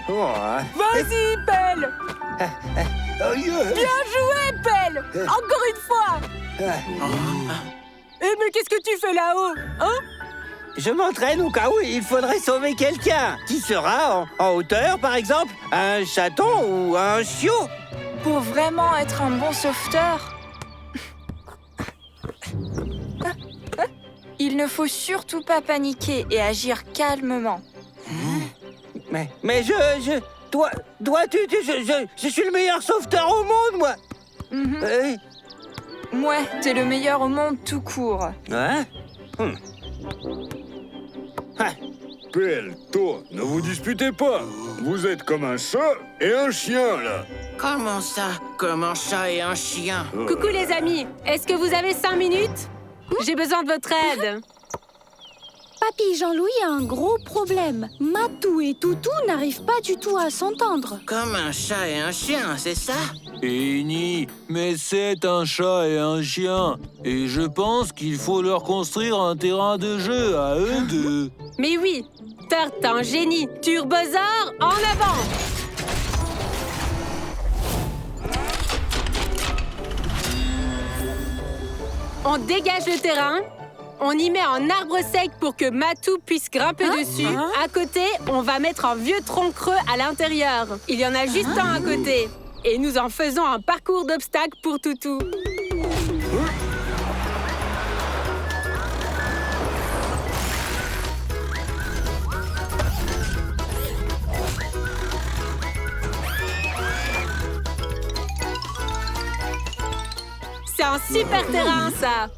Vas-y, Pelle. Bien joué, Pelle. Encore une fois. Mais qu'est-ce que tu fais là-haut, hein? Je m'entraîne au cas où il faudrait sauver quelqu'un. Qui sera en hauteur, par exemple? Un chaton ou un chiot? Pour vraiment être un bon sauveteur, il ne faut surtout pas paniquer et agir calmement. Mais toi, je suis le meilleur sauveteur au monde, moi. Ouais, t'es le meilleur au monde tout court. Hein? Pelle, toi, ne vous disputez pas. Vous êtes comme un chat et un chien, là. Comment ça? Comme un chat et un chien? Coucou les amis, est-ce que vous avez 5 minutes? J'ai besoin de votre aide. Papy Jean-Louis a un gros problème. Matou et Toutou n'arrivent pas du tout à s'entendre. Comme un chat et un chien, c'est ça? Penny, mais c'est un chat et un chien. Et je pense qu'il faut leur construire un terrain de jeu à eux deux. Mais oui, Tarte, t'es un génie. Turbosaur, en avant! On dégage le terrain. On y met un arbre sec pour que Matou puisse grimper dessus. À côté, on va mettre un vieux tronc creux à l'intérieur. Il y en a juste un à côté. Et nous en faisons un parcours d'obstacles pour Toutou. C'est un super terrain, ça!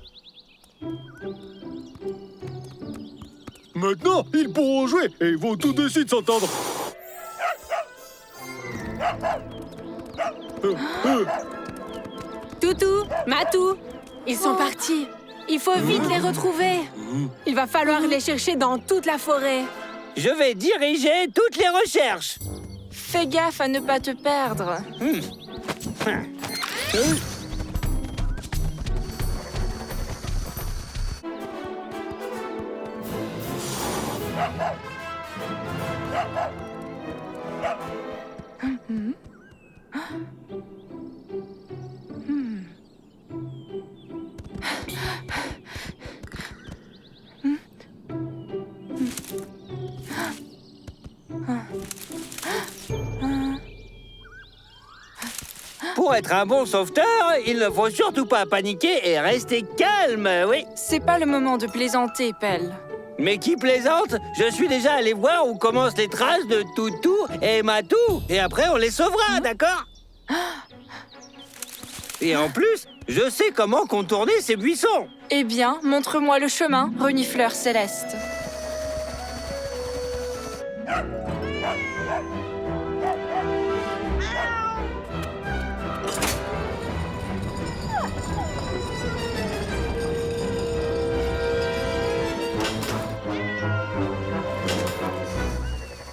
Maintenant, ils pourront jouer et ils vont tout de suite s'entendre. Toutou, Matou, ils sont partis. Il faut vite les retrouver. Il va falloir les chercher dans toute la forêt. Je vais diriger toutes les recherches. Fais gaffe à ne pas te perdre. Pour être un bon sauveteur, il ne faut surtout pas paniquer et rester calme, oui. C'est pas le moment de plaisanter, Pelle. Mais qui plaisante? Je suis déjà allé voir où commencent les traces de Toutou et Matou. Et après, on les sauvera, d'accord? Et en plus, je sais comment contourner ces buissons. Eh bien, montre-moi le chemin, renifleur céleste.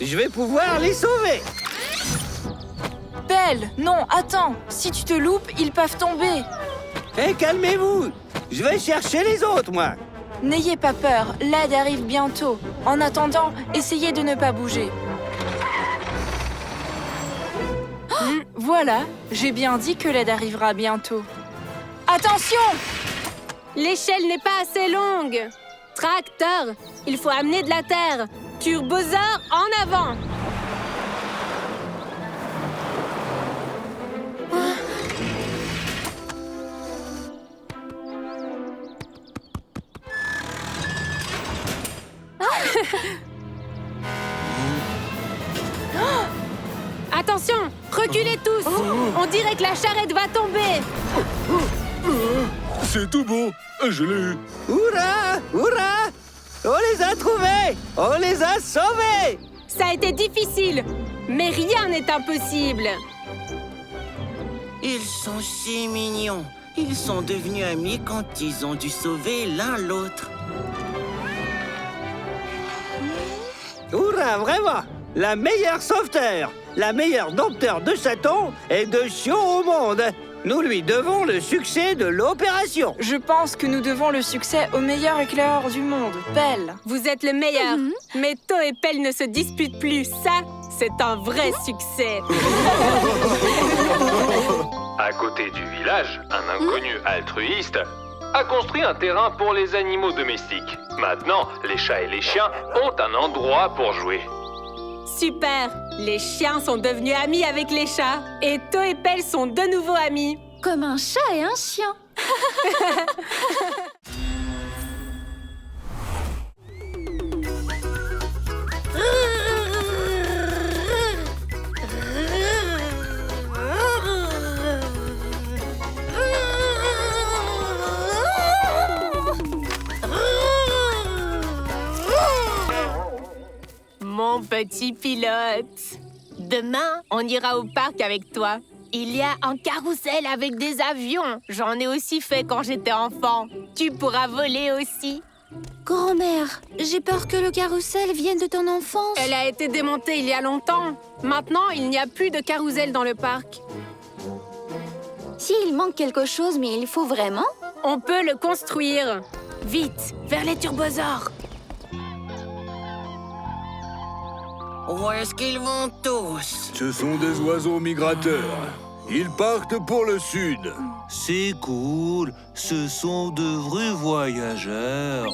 Je vais pouvoir les sauver. Pelle, non, attends. Si tu te loupes, ils peuvent tomber. Eh, calmez-vous. Je vais chercher les autres, moi. N'ayez pas peur, l'aide arrive bientôt. En attendant, essayez de ne pas bouger. Voilà, j'ai bien dit que l'aide arrivera bientôt. Attention! L'échelle n'est pas assez longue. Tracteur, il faut amener de la terre. Turbosaur, en avant! Attention, reculez tous! On dirait que la charrette va tomber! C'est tout bon, je l'ai eu. Hurrah! Hurrah! On les a trouvés! On les a sauvés! Ça a été difficile, mais rien n'est impossible! Ils sont si mignons. Ils sont devenus amis quand ils ont dû sauver l'un l'autre. Hurrah, vraiment! La meilleure sauveteur, la meilleure dompteur de chatons et de chiots au monde. Nous lui devons le succès de l'opération. Je pense que nous devons le succès au meilleur éclaireur du monde, Pelle. Vous êtes le meilleur, mais To et Pelle ne se disputent plus, ça, c'est un vrai succès. À côté du village, un inconnu altruiste a construit un terrain pour les animaux domestiques. Maintenant, les chats et les chiens ont un endroit pour jouer. Super! Les chiens sont devenus amis avec les chats. Et To et Pelle sont de nouveau amis. Comme un chat et un chien. Mon petit pilote. Demain, on ira au parc avec toi. Il y a un carrousel avec des avions. J'en ai aussi fait quand j'étais enfant. Tu pourras voler aussi. Grand-mère, j'ai peur que le carrousel vienne de ton enfance. Elle a été démontée il y a longtemps. Maintenant, il n'y a plus de carrousel dans le parc. S'il manque quelque chose, mais il faut vraiment. On peut le construire. Vite, vers les turbosaures. Où est-ce qu'ils vont tous? Ce sont des oiseaux migrateurs. Ils partent pour le sud. C'est cool, ce sont de vrais voyageurs.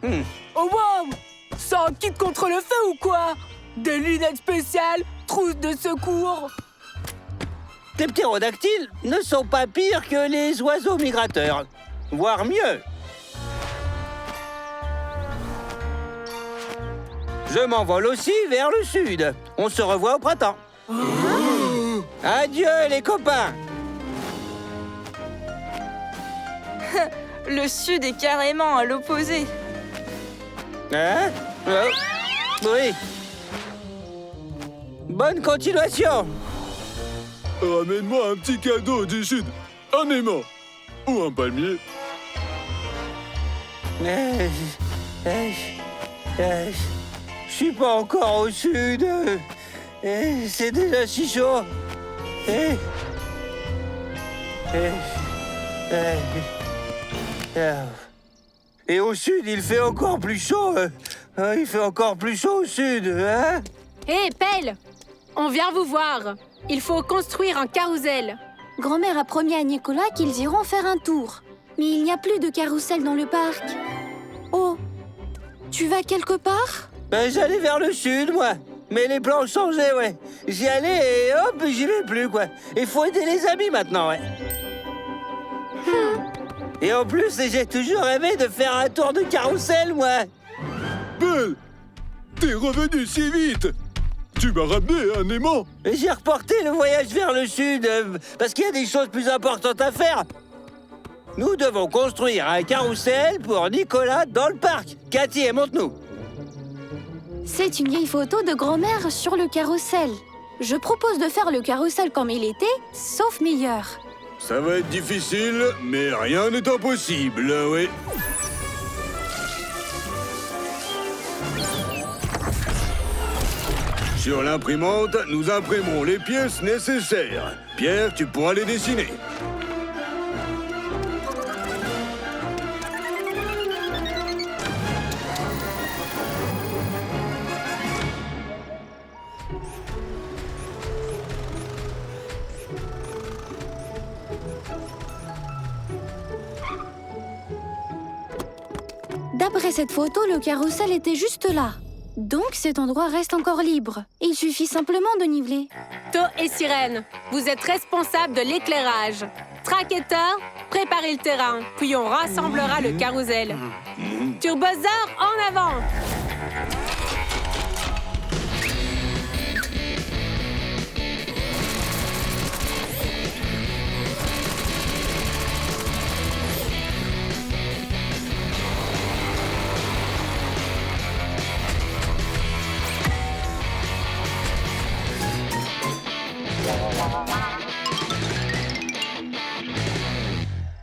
Oh wow! C'est un kit contre le feu ou quoi? Des lunettes spéciales, trousse de secours. Tes ptérodactyles ne sont pas pires que les oiseaux migrateurs, voire mieux. Je m'envole aussi vers le sud. On se revoit au printemps. Adieu les copains. Le sud est carrément à l'opposé. Hein? Oui. Bonne continuation. Ramène-moi un petit cadeau du sud. Un aimant. Ou un palmier. Je suis pas encore au sud. C'est déjà si chaud. Et au sud, il fait encore plus chaud. Il fait encore plus chaud au sud. Hein? Hé, Pelle! On vient vous voir. Il faut construire un carrousel. Grand-mère a promis à Nicolas qu'ils iront faire un tour. Mais il n'y a plus de carrousel dans le parc. Oh, tu vas quelque part? J'allais vers le sud, moi. Mais les plans ont changé, ouais. J'y allais et hop, j'y vais plus, quoi. Il faut aider les amis maintenant, ouais. Et en plus, j'ai toujours rêvé de faire un tour de carrousel, moi. Pelle, t'es revenu si vite. Tu m'as ramené un aimant. Et j'ai reporté le voyage vers le sud, parce qu'il y a des choses plus importantes à faire. Nous devons construire un carrousel pour Nicolas dans le parc. Cathy, montre-nous. C'est une vieille photo de grand-mère sur le carrousel. Je propose de faire le carrousel comme il était, sauf meilleur. Ça va être difficile, mais rien n'est impossible, oui. Sur l'imprimante, nous imprimerons les pièces nécessaires. Pierre, tu pourras les dessiner. D'après cette photo, le carrousel était juste là. Donc cet endroit reste encore libre. Il suffit simplement de niveler. To et Sirène, vous êtes responsables de l'éclairage. Track et Thor, préparez le terrain, puis on rassemblera le carrousel. Turbosaure, en avant!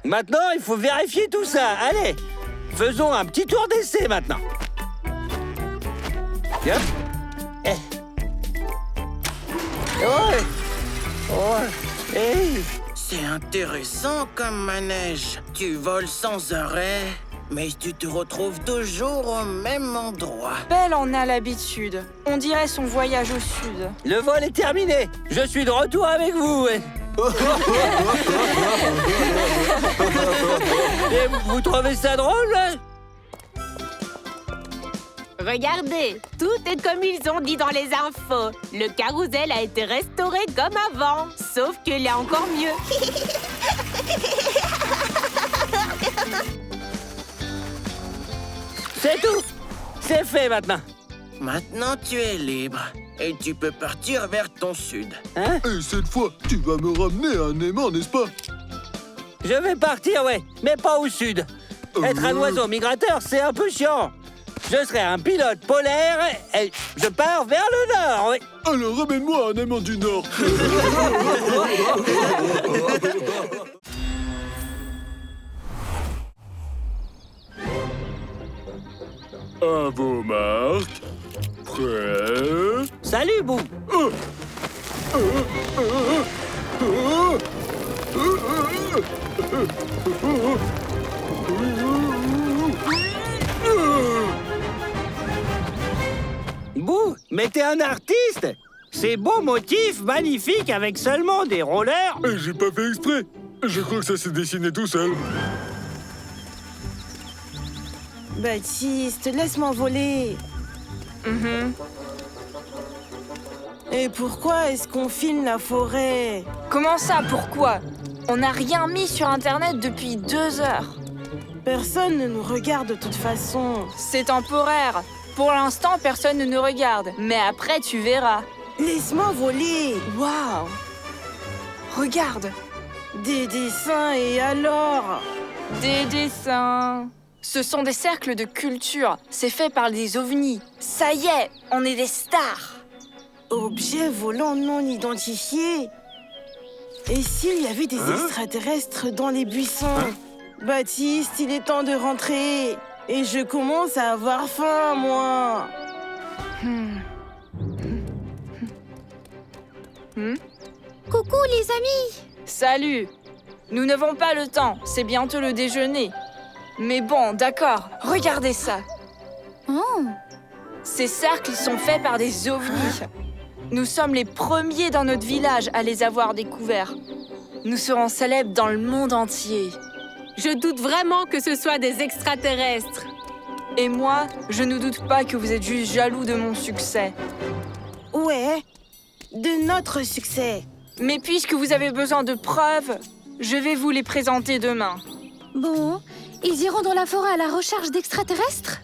Maintenant, il faut vérifier tout ça. Allez, faisons un petit tour d'essai maintenant. Hop. C'est intéressant comme manège. Tu voles sans arrêt. Mais tu te retrouves toujours au même endroit. Belle en a l'habitude. On dirait son voyage au sud. Le vol est terminé. Je suis de retour avec vous. Et vous trouvez ça drôle? Regardez, tout est comme ils ont dit dans les infos. Le carrousel a été restauré comme avant, sauf qu'il est encore mieux. C'est tout. C'est fait maintenant. Maintenant, tu es libre. Et tu peux partir vers ton sud. Hein? Et cette fois, tu vas me ramener un aimant, n'est-ce pas? Je vais partir, ouais, mais pas au sud. Être un oiseau migrateur, c'est un peu chiant. Je serai un pilote polaire et je pars vers le nord, oui. Alors ramène-moi un aimant du Nord. À vos marques. Prêt. Salut, Bou. Bou, mais t'es un artiste. Ces beaux motifs magnifiques avec seulement des rollers. J'ai pas fait exprès. Je crois que ça s'est dessiné tout seul. Baptiste, laisse-moi voler. Et pourquoi est-ce qu'on filme la forêt? Comment ça, pourquoi? On n'a rien mis sur Internet depuis 2 heures. Personne ne nous regarde de toute façon. C'est temporaire. Pour l'instant, personne ne nous regarde. Mais après, tu verras. Laisse-moi voler. Waouh! Regarde, Des dessins et alors? des dessins. Ce sont des cercles de culture. C'est fait par des ovnis. Ça y est, on est des stars. Objets volants non identifiés. Et s'il y avait des extraterrestres dans les buissons? Baptiste, il est temps de rentrer. Et je commence à avoir faim, moi. Coucou les amis! Salut. Nous n'avons pas le temps. C'est bientôt le déjeuner. Mais bon, d'accord. Regardez ça. Oh, Ces cercles sont faits par des ovnis. Nous sommes les premiers dans notre village à les avoir découverts. Nous serons célèbres dans le monde entier. Je doute vraiment que ce soit des extraterrestres. Et moi, je ne doute pas que vous êtes juste jaloux de mon succès. Ouais, de notre succès. Mais puisque vous avez besoin de preuves, je vais vous les présenter demain. bon, ils iront dans la forêt à la recherche d'extraterrestres?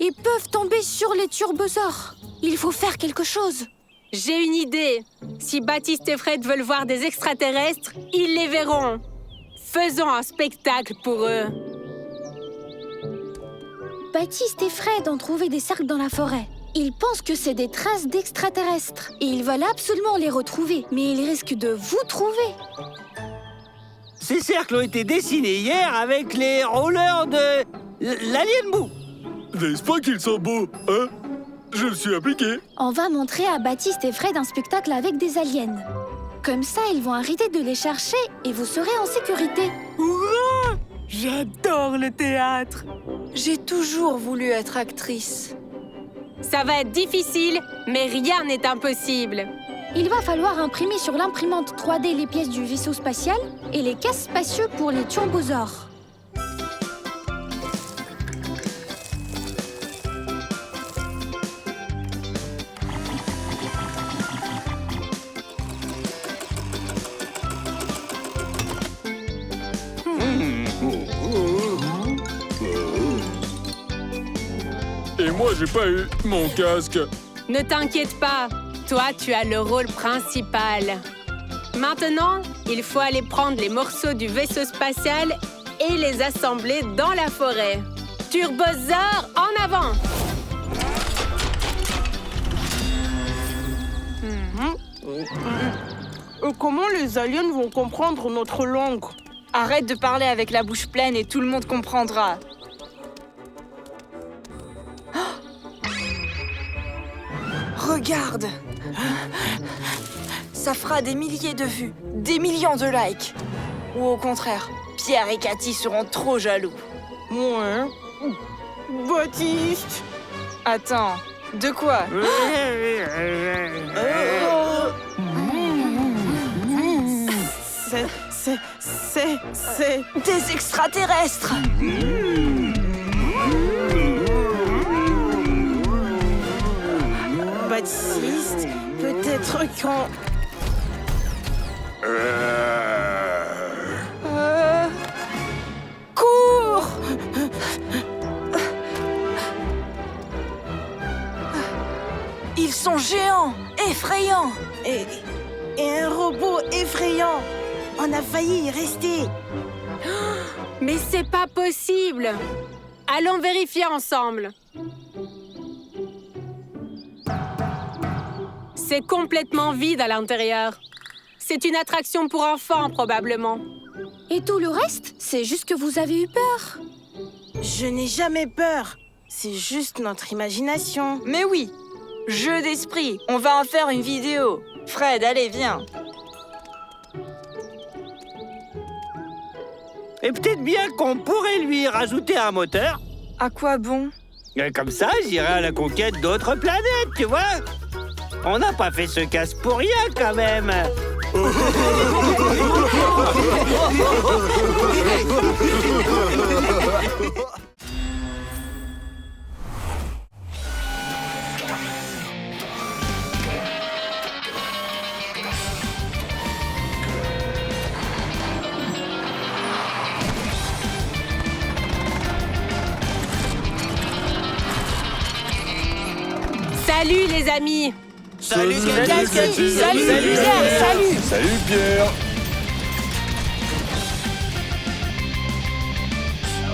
Ils peuvent tomber sur les turbosaures. Il faut faire quelque chose. J'ai une idée. Si Baptiste et Fred veulent voir des extraterrestres, ils les verront. Faisons un spectacle pour eux. Baptiste et Fred ont trouvé des cercles dans la forêt. Ils pensent que c'est des traces d'extraterrestres. Et ils veulent absolument les retrouver. Mais ils risquent de vous trouver. Ces cercles ont été dessinés hier avec les rollers de l'Alien Bou. N'est-ce pas qu'ils sont beaux, hein? Je me suis appliqué. On va montrer à Baptiste et Fred un spectacle avec des aliens. Comme ça, ils vont arrêter de les chercher et vous serez en sécurité. J'adore le théâtre. J'ai toujours voulu être actrice. Ça va être difficile, mais rien n'est impossible. Il va falloir imprimer sur l'imprimante 3D les pièces du vaisseau spatial et les casques spacieux pour les turbosaures. Et moi, j'ai pas eu mon casque. Ne t'inquiète pas, toi tu as le rôle principal. Maintenant, il faut aller prendre les morceaux du vaisseau spatial et les assembler dans la forêt. Turbosaure, en avant! Comment les aliens vont comprendre notre langue? Arrête de parler avec la bouche pleine et tout le monde comprendra. Regarde! Ça fera des milliers de vues, des millions de likes. Ou au contraire, Pierre et Cathy seront trop jaloux. Ouais, Baptiste. Attends, de quoi? C'est... Des extraterrestres! Baptiste, peut-être quand... Cours! Ils sont géants, effrayants! Et un robot effrayant. On a failli y rester. Mais c'est pas possible! Allons vérifier ensemble. C'est complètement vide à l'intérieur. C'est une attraction pour enfants, probablement. Et tout le reste, c'est juste que vous avez eu peur. Je n'ai jamais peur. C'est juste notre imagination. Mais oui! Jeu d'esprit, on va en faire une vidéo. Fred, allez, viens. Et peut-être bien qu'on pourrait lui rajouter un moteur. À quoi bon? Et comme ça, j'irai à la conquête d'autres planètes, tu vois. On n'a pas fait ce casse pour rien, quand même. Salut, les amis! Salut, Cathy! Salut, Pierre! Salut! Salut, Pierre.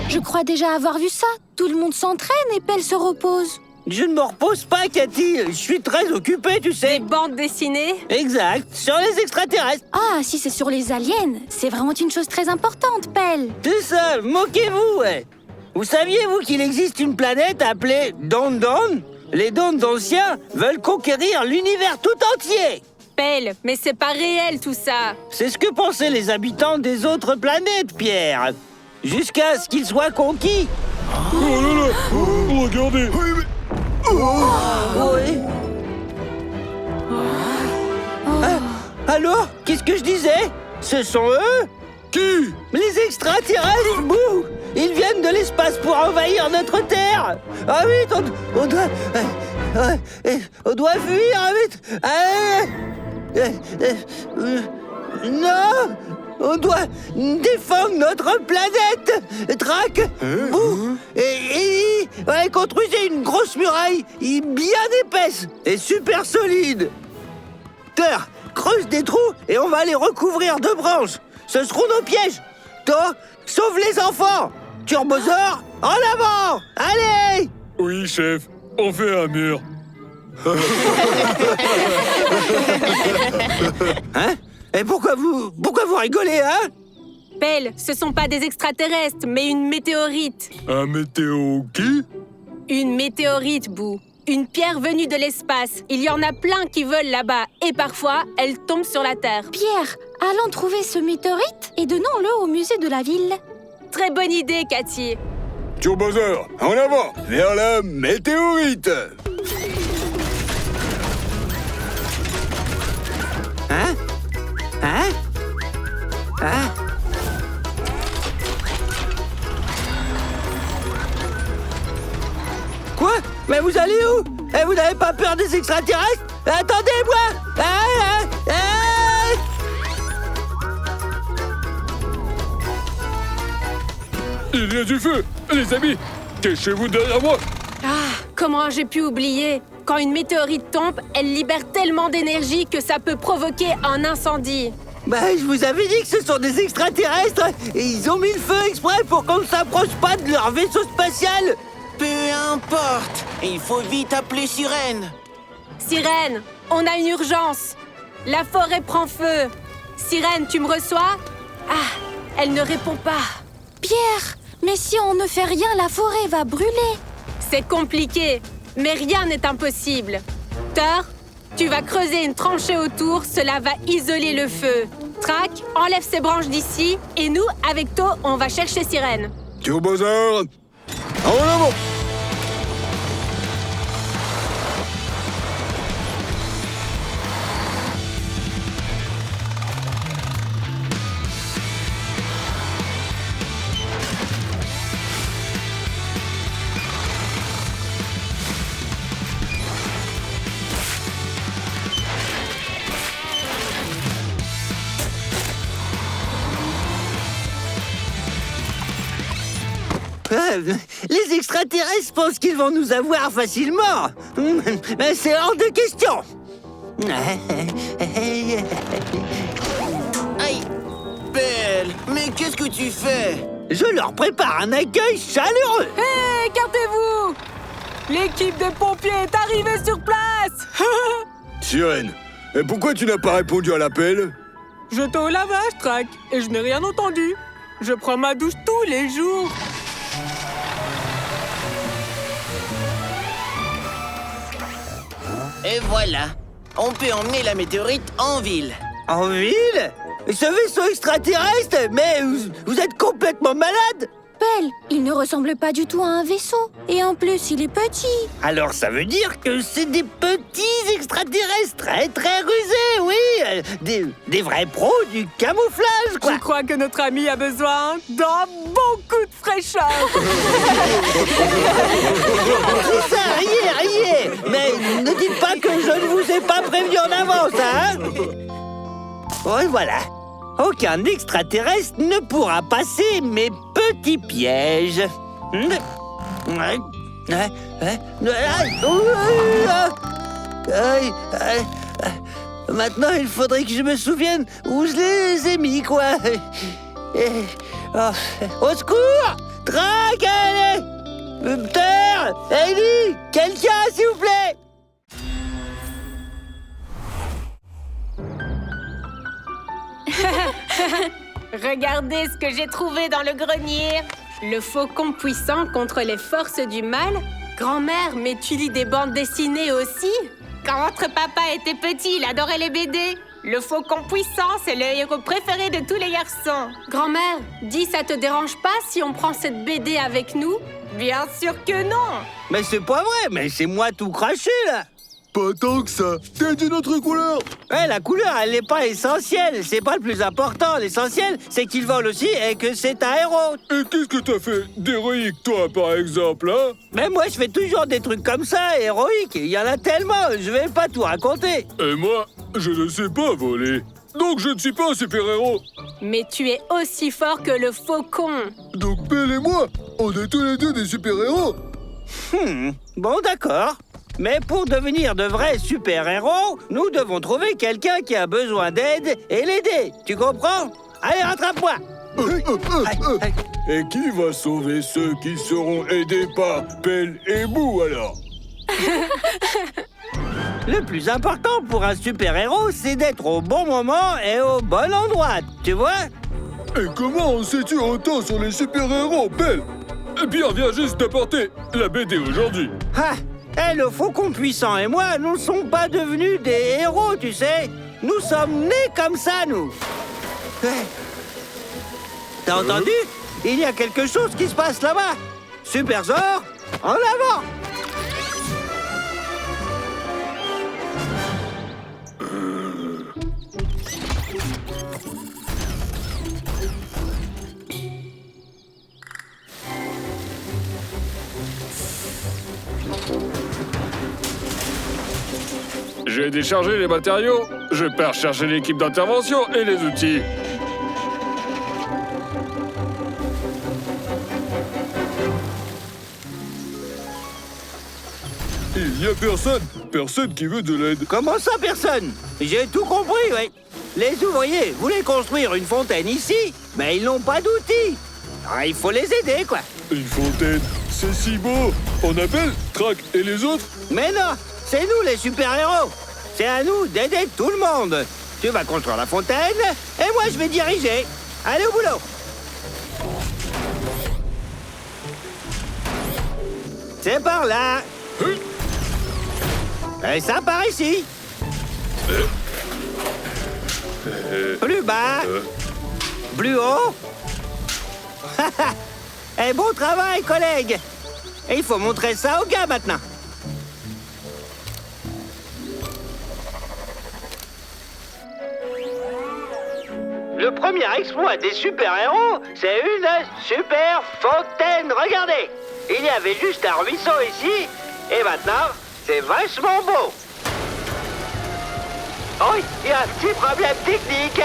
Je crois déjà avoir vu ça. Tout le monde s'entraîne et Pelle se repose. Je ne me repose pas, Cathy. Je suis très occupé, tu Des sais. bandes dessinées? Exact, sur les extraterrestres. Ah, si c'est sur les aliens, c'est vraiment une chose très importante, Pelle. C'est ça, moquez-vous, ouais. Vous saviez, vous, qu'il existe une planète appelée Don Don? Les Dons anciens veulent conquérir l'univers tout entier. Pelle, mais c'est pas réel tout ça. C'est ce que pensaient les habitants des autres planètes, Pierre. Jusqu'à ce qu'ils soient conquis. Oh là là. Oh, regardez. Oui. Alors, qu'est-ce que je disais? Ce sont eux? Qui? Les extraterrestres, bouh! Ils viennent de l'espace pour envahir notre Terre! Ah vite, on doit fuir, vite! Non! On doit défendre notre planète! Trac! Bouh! Et construisez une grosse muraille bien épaisse et super solide! Terre, creuse des trous et on va les recouvrir de branches! Ce seront nos pièges! Toi, sauve les enfants! Turbosaur, en avant! Allez! Oui, chef. On fait un mur. Hein? Et pourquoi vous rigolez, hein? Pelle, ce sont pas des extraterrestres, mais une météorite. Un météo qui? Une météorite, Boo. Une pierre venue de l'espace. Il y en a plein qui volent là-bas. Et parfois, elle tombe sur la Terre. Pierre, allons trouver ce météorite et donnons-le au musée de la ville. Très bonne idée, Cathy. Turbosaur, en avant, vers la météorite. Hein? Hein? Hein? Quoi? Mais vous allez où? Et vous n'avez pas peur des extraterrestres? Attendez-moi! Il y a du feu. Les amis, cachez-vous derrière moi. Ah, comment j'ai pu oublier? Quand une météorite tombe, elle libère tellement d'énergie que ça peut provoquer un incendie. Bah, je vous avais dit que ce sont des extraterrestres et ils ont mis le feu exprès pour qu'on ne s'approche pas de leur vaisseau spatial. Peu importe, il faut vite appeler Sirène. Sirène, on a une urgence. La forêt prend feu. Sirène, tu me reçois? Ah, elle ne répond pas. Pierre, mais si on ne fait rien, la forêt va brûler. C'est compliqué, mais rien n'est impossible. Thor, tu vas creuser une tranchée autour, cela va isoler le feu. Track, enlève ces branches d'ici, et nous, avec To, on va chercher Sirène. Turbosaur, En avant! Les extraterrestres pensent qu'ils vont nous avoir facilement. Mais c'est hors de question. Aïe! Belle, mais qu'est-ce que tu fais? Je leur prépare un accueil chaleureux. Hé, écartez-vous! L'équipe des pompiers est arrivée sur place! Sirène, et pourquoi tu n'as pas répondu à l'appel? J'étais au lavage, Track, et je n'ai rien entendu. Je prends ma douche tous les jours. Et voilà, on peut emmener la météorite en ville. En ville? Ce vaisseau extraterrestre? Mais vous êtes complètement malade. Belle, il ne ressemble pas du tout à un vaisseau. Et en plus, il est petit. Alors ça veut dire que c'est des petits extraterrestres très très rusés, oui. Des vrais pros du camouflage, quoi. Je crois que notre ami a besoin d'un beaucoup de fraîcheur. C'est ça, riez. Mais ne dites pas que je ne vous ai pas prévenu en avance, hein. Oui, voilà. Aucun extraterrestre ne pourra passer mes petits pièges. Maintenant, il faudrait que je me souvienne où je les ai mis, quoi. Au secours! Track! Terre! Ellie! Quelqu'un, s'il vous plaît! Regardez ce que j'ai trouvé dans le grenier. Le faucon puissant contre les forces du mal. Grand-mère, mais tu lis des bandes dessinées aussi? Quand votre papa était petit, il adorait les BD. Le faucon puissant, c'est le héros préféré de tous les garçons. Grand-mère, dis, ça te dérange pas si on prend cette BD avec nous? Bien sûr que non. Mais c'est pas vrai, mais c'est moi tout craché, là. Pas tant que ça. T'es d'une autre couleur. Ouais, la couleur, elle n'est pas essentielle. C'est pas le plus important. L'essentiel, c'est qu'il vole aussi et que c'est un héros. Et qu'est-ce que t'as fait d'héroïque, toi, par exemple, hein? Mais moi, je fais toujours des trucs comme ça, héroïques. Il y en a tellement, je vais pas tout raconter. Et moi, je ne sais pas voler. Donc je ne suis pas un super-héros. Mais tu es aussi fort que le faucon. Donc Belle et moi, on est tous les deux des super-héros. Bon, d'accord. Mais pour devenir de vrais super-héros, nous devons trouver quelqu'un qui a besoin d'aide et l'aider. Tu comprends? Allez, rattrape-moi. Et qui va sauver ceux qui seront aidés par Pelle et Bou, alors? Le plus important pour un super-héros, c'est d'être au bon moment et au bon endroit, tu vois? Et comment en sais-tu autant sur les super-héros, Pelle? Pierre vient juste d'apporter la BD aujourd'hui. Ah, et le faucon puissant et moi, nous ne sommes pas devenus des héros, tu sais. Nous sommes nés comme ça, nous. T'as entendu? Il y a quelque chose qui se passe là-bas. Super Zor, en avant! J'ai déchargé les matériaux. Je pars chercher l'équipe d'intervention et les outils. Il n'y a personne qui veut de l'aide. Comment ça, personne? J'ai tout compris, oui. Les ouvriers voulaient construire une fontaine ici, mais ils n'ont pas d'outils. Ah, il faut les aider, quoi. Une fontaine, c'est si beau. On appelle Track et les autres? Mais non, c'est nous les super-héros. C'est à nous d'aider tout le monde. Tu vas construire la fontaine, et moi je vais diriger. Allez au boulot. C'est par là. Et ça par ici. Plus bas. Plus haut. Et bon travail, collègues. Et il faut montrer ça aux gars maintenant. Le premier exploit des super-héros, c'est une super fontaine. Regardez, il y avait juste un ruisseau ici, et maintenant, c'est vachement beau. Oh, il y a un petit problème technique.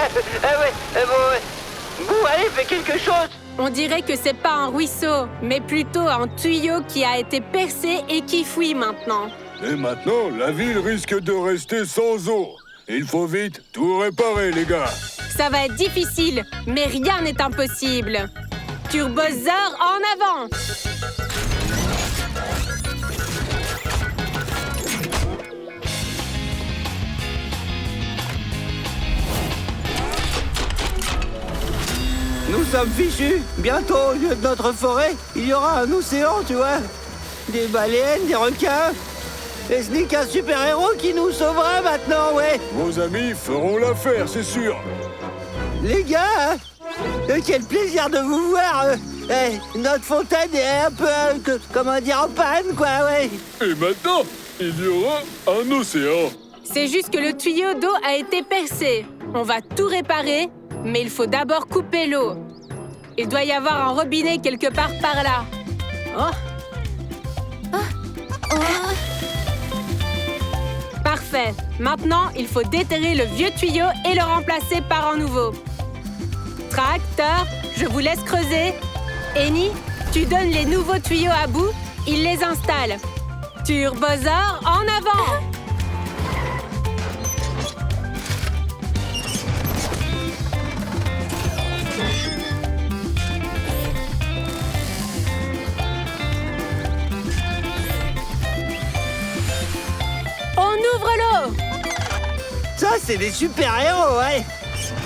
Vous, allez, faites quelque chose. On dirait que c'est pas un ruisseau, mais plutôt un tuyau qui a été percé et qui fuit maintenant. Et maintenant, la ville risque de rester sans eau. Il faut vite tout réparer, les gars. Ça va être difficile, mais rien n'est impossible. Turbosaur en avant! Nous sommes fichus. Bientôt, au lieu de notre forêt, il y aura un océan, tu vois. Des baleines, des requins. Et ce n'est qu'un super-héros qui nous sauvera maintenant, ouais. Vos amis feront l'affaire, c'est sûr. Les gars, quel plaisir de vous voir. Notre fontaine est un peu, comment dire, en panne, quoi, ouais. Et maintenant, il y aura un océan. C'est juste que le tuyau d'eau a été percé. On va tout réparer, mais il faut d'abord couper l'eau. Il doit y avoir un robinet quelque part par là. Parfait. Maintenant, il faut déterrer le vieux tuyau et le remplacer par un nouveau. Tracteur, je vous laisse creuser. Eni, tu donnes les nouveaux tuyaux à bout, il les installe. Turbosaur, en avant! On ouvre l'eau! Ça, c'est des super-héros, ouais.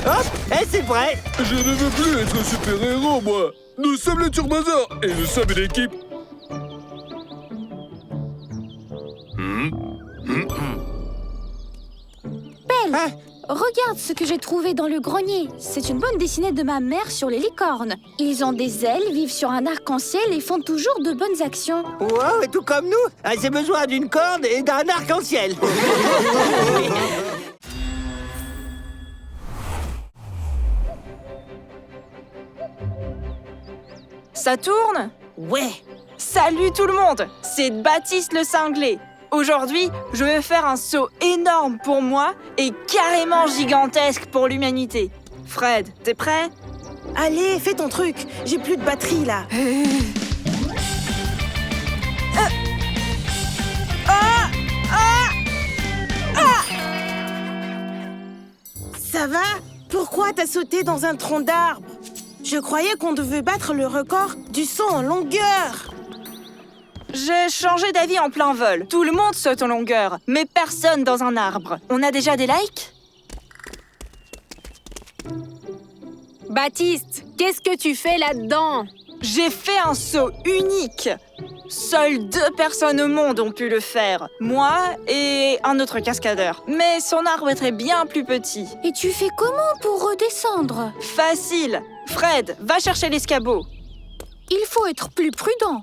Hop, et c'est prêt. Je ne veux plus être super-héros, moi. Nous sommes les Turbosaurs et nous sommes une équipe. Belle, regarde ce que j'ai trouvé dans le grenier. C'est une bonne dessinée de ma mère sur les licornes. Ils ont des ailes, vivent sur un arc-en-ciel et font toujours de bonnes actions. Wow, et tout comme nous, j'ai besoin d'une corde et d'un arc-en-ciel. Ça tourne? Ouais. Salut tout le monde, c'est Baptiste le cinglé. Aujourd'hui, je vais faire un saut énorme pour moi et carrément gigantesque pour l'humanité. Fred, t'es prêt? Allez, fais ton truc. J'ai plus de batterie, là. Ça va? Pourquoi t'as sauté dans un tronc d'arbre? Je croyais qu'on devait battre le record du saut en longueur. J'ai changé d'avis en plein vol. Tout le monde saute en longueur, mais personne dans un arbre. On a déjà des likes? Baptiste, qu'est-ce que tu fais là-dedans? J'ai fait un saut unique. Seules 2 personnes au monde ont pu le faire. Moi et un autre cascadeur. Mais son arbre est bien plus petit. Et tu fais comment pour redescendre? Facile. Fred, va chercher l'escabeau. Il faut être plus prudent.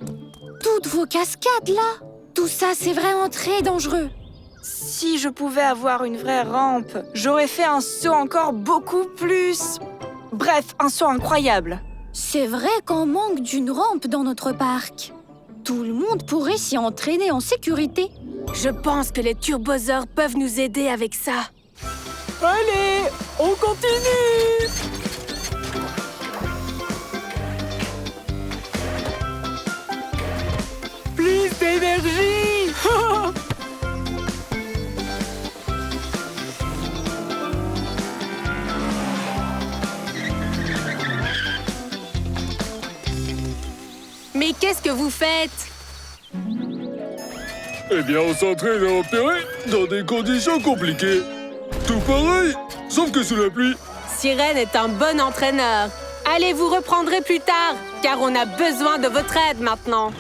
Toutes vos cascades, là, tout ça, c'est vraiment très dangereux. Si je pouvais avoir une vraie rampe, j'aurais fait un saut encore beaucoup plus... Bref, un saut incroyable. C'est vrai qu'on manque d'une rampe dans notre parc. Tout le monde pourrait s'y entraîner en sécurité. Je pense que les turbosaures peuvent nous aider avec ça. Allez, on continue! Plus d'énergie! Mais qu'est-ce que vous faites? Eh bien, on s'entraîne à opérer dans des conditions compliquées. Tout pareil, sauf que sous la pluie. Sirène est un bon entraîneur. Allez, vous reprendrez plus tard, car on a besoin de votre aide maintenant.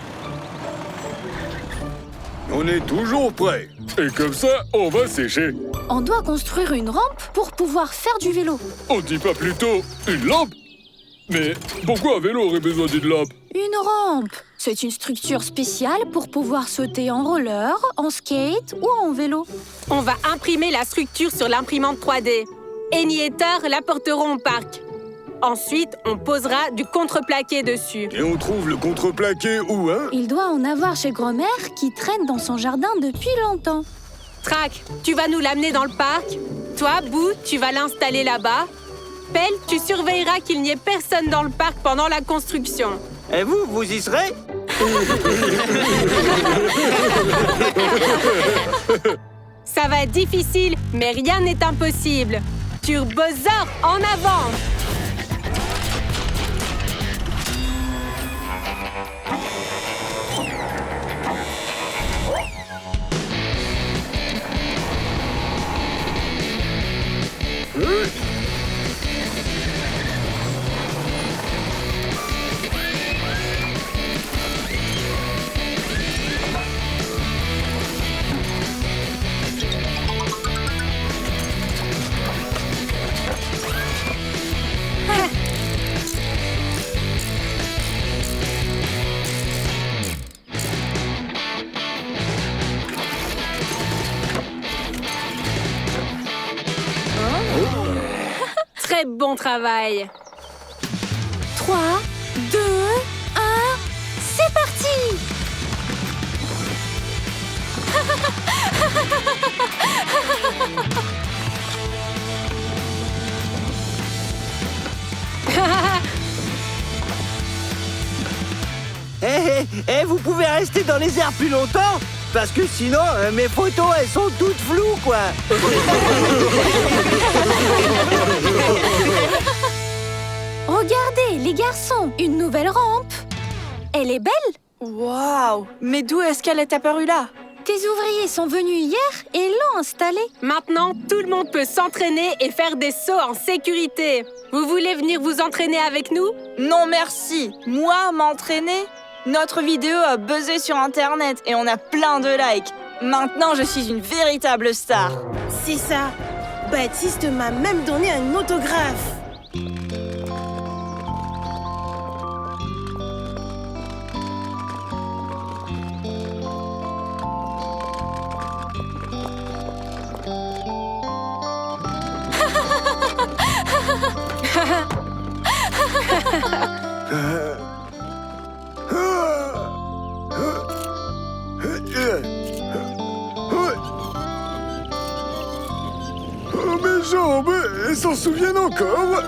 On est toujours prêts. Et comme ça, on va sécher. On doit construire une rampe pour pouvoir faire du vélo. On dit pas plutôt une lampe? Mais pourquoi un vélo aurait besoin d'une lampe? Une rampe. C'est une structure spéciale pour pouvoir sauter en roller, en skate ou en vélo. On va imprimer la structure sur l'imprimante 3D. Annie et Thor l'apporteront au parc. Ensuite, on posera du contreplaqué dessus. Et on trouve le contreplaqué où, hein? Il doit en avoir chez grand-mère qui traîne dans son jardin depuis longtemps. Trac, tu vas nous l'amener dans le parc. Toi, Boo, tu vas l'installer là-bas. Pelle, tu surveilleras qu'il n'y ait personne dans le parc pendant la construction. Et vous, vous y serez? Ça va être difficile, mais rien n'est impossible. Turbosaur, en avant! Très bon travail. 3, 2, 1, c'est parti! Vous pouvez rester dans les airs plus longtemps? Parce que sinon, mes photos, elles sont toutes floues, quoi. Regardez, les garçons, une nouvelle rampe. Elle est belle. Waouh! Mais d'où est-ce qu'elle est apparue là? Tes ouvriers sont venus hier et l'ont installée. Maintenant, tout le monde peut s'entraîner et faire des sauts en sécurité. Vous voulez venir vous entraîner avec nous? Non merci! Moi, m'entraîner? Notre vidéo a buzzé sur Internet et on a plein de likes. Maintenant, je suis une véritable star. C'est ça. Baptiste m'a même donné un autographe. Mes jambes, elles s'en souviennent encore.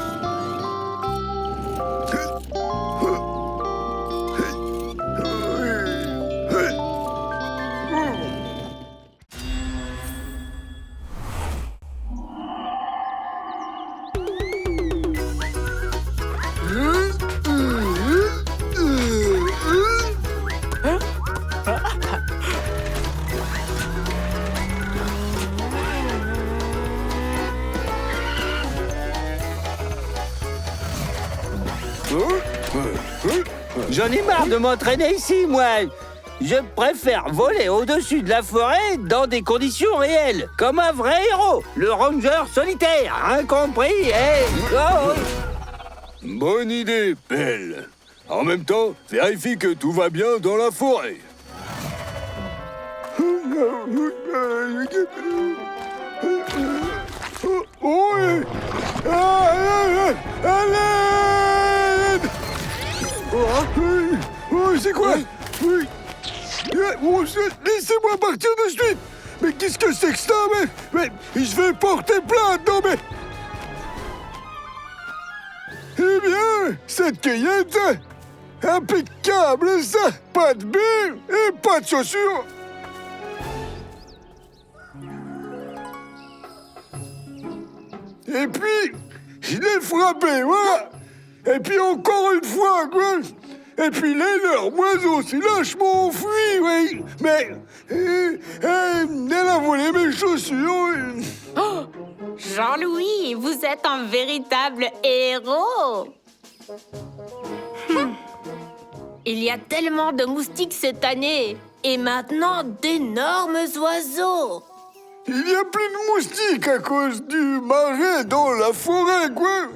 J'en ai marre de m'entraîner ici, moi. Je préfère voler au-dessus de la forêt dans des conditions réelles, comme un vrai héros, le ranger solitaire, incompris et... Oh, Bonne idée, Pelle. En même temps, vérifie que tout va bien dans la forêt. Oui! À l'aide! Oui, c'est quoi? Oui. Laissez-moi partir de suite! Mais qu'est-ce que c'est que ça? Mais je vais porter plainte, non mais... Eh bien, cette cueillette, impeccable ça! Pas de billes et pas de chaussures! Et puis, je l'ai frappé, voilà! Et puis encore une fois, quoi! Et puis l'énorme oiseau s'est lâchement enfui, oui! Mais... elle a volé mes chaussures! Oh, Jean-Louis, vous êtes un véritable héros. Il y a tellement de moustiques cette année. Et maintenant, d'énormes oiseaux. Il n'y a plus de moustiques à cause du marais dans la forêt, quoi!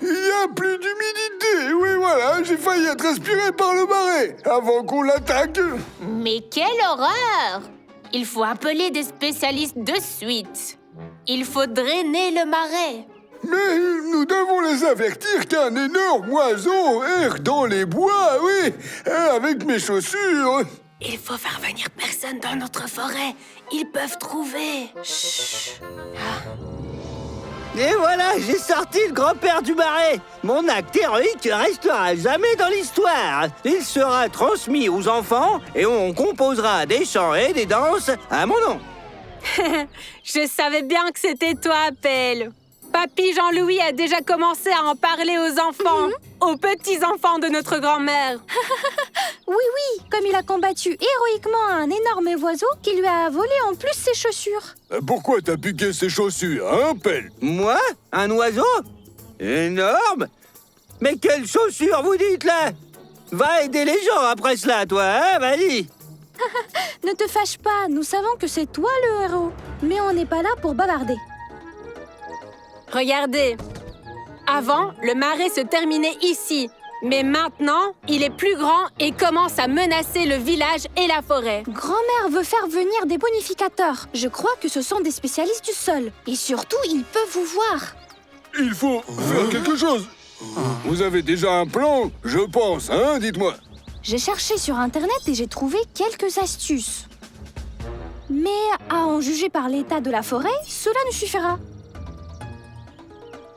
Il n'y a plus d'humidité. Oui, voilà, j'ai failli être aspiré par le marais avant qu'on l'attaque. Mais quelle horreur! Il faut appeler des spécialistes de suite. Il faut drainer le marais. Mais nous devons les avertir qu'un énorme oiseau erre dans les bois, oui, avec mes chaussures. Il faut faire venir personne dans notre forêt. Ils peuvent trouver. Et voilà, j'ai sorti le grand-père du marais. Mon acte héroïque restera jamais dans l'histoire. Il sera transmis aux enfants et on composera des chants et des danses à mon nom. Je savais bien que c'était toi, Pelle. Papy Jean-Louis a déjà commencé à en parler aux enfants, aux petits-enfants de notre grand-mère. Oui, comme il a combattu héroïquement un énorme oiseau qui lui a volé en plus ses chaussures. Pourquoi t'as piqué ses chaussures, hein, Pelle? Moi? Un oiseau? Énorme? Mais quelles chaussures vous dites là? Va aider les gens après cela, toi, hein? Vas-y. Ne te fâche pas, nous savons que c'est toi le héros. Mais on n'est pas là pour bavarder. Regardez. Avant, le marais se terminait ici. Mais maintenant, il est plus grand et commence à menacer le village et la forêt. Grand-mère veut faire venir des bonificateurs. Je crois que ce sont des spécialistes du sol. Et surtout, ils peuvent vous voir. Il faut faire quelque chose. Vous avez déjà un plan, je pense, hein, dites-moi. J'ai cherché sur Internet et j'ai trouvé quelques astuces. Mais à en juger par l'état de la forêt, cela nous suffira.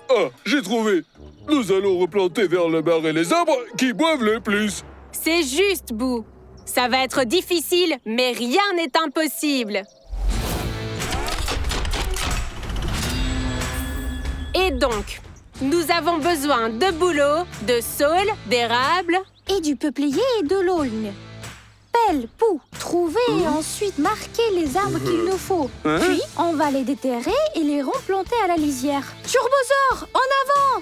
Ah, j'ai trouvé. Nous allons replanter vers le marais les arbres qui boivent le plus. C'est juste, Boo. Ça va être difficile, mais rien n'est impossible. Et donc, nous avons besoin de bouleaux, de saules, d'érable... Et du peuplier et de l'aulne. Pelle, Pou, trouver et ensuite marquer les arbres qu'il nous faut. Puis, on va les déterrer et les replanter à la lisière. Turbosaur, en avant!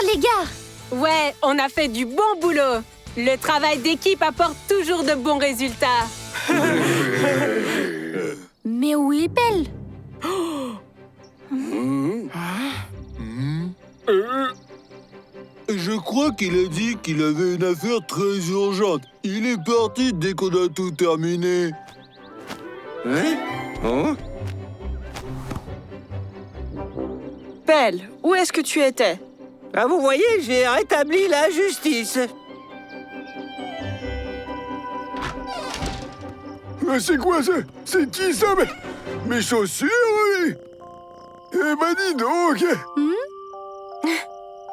Les gars! Ouais, on a fait du bon boulot. Le travail d'équipe apporte toujours de bons résultats. Mais où est Pelle? Je crois qu'il a dit qu'il avait une affaire très urgente. Il est parti dès qu'on a tout terminé. Hein? Oh? Pelle, où est-ce que tu étais? Ah, vous voyez, j'ai rétabli la justice. Mais c'est quoi ça? C'est qui ça? Mes chaussures, oui? Eh ben dis donc!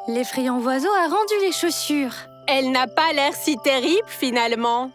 L'effrayant oiseau a rendu les chaussures. Elle n'a pas l'air si terrible, finalement.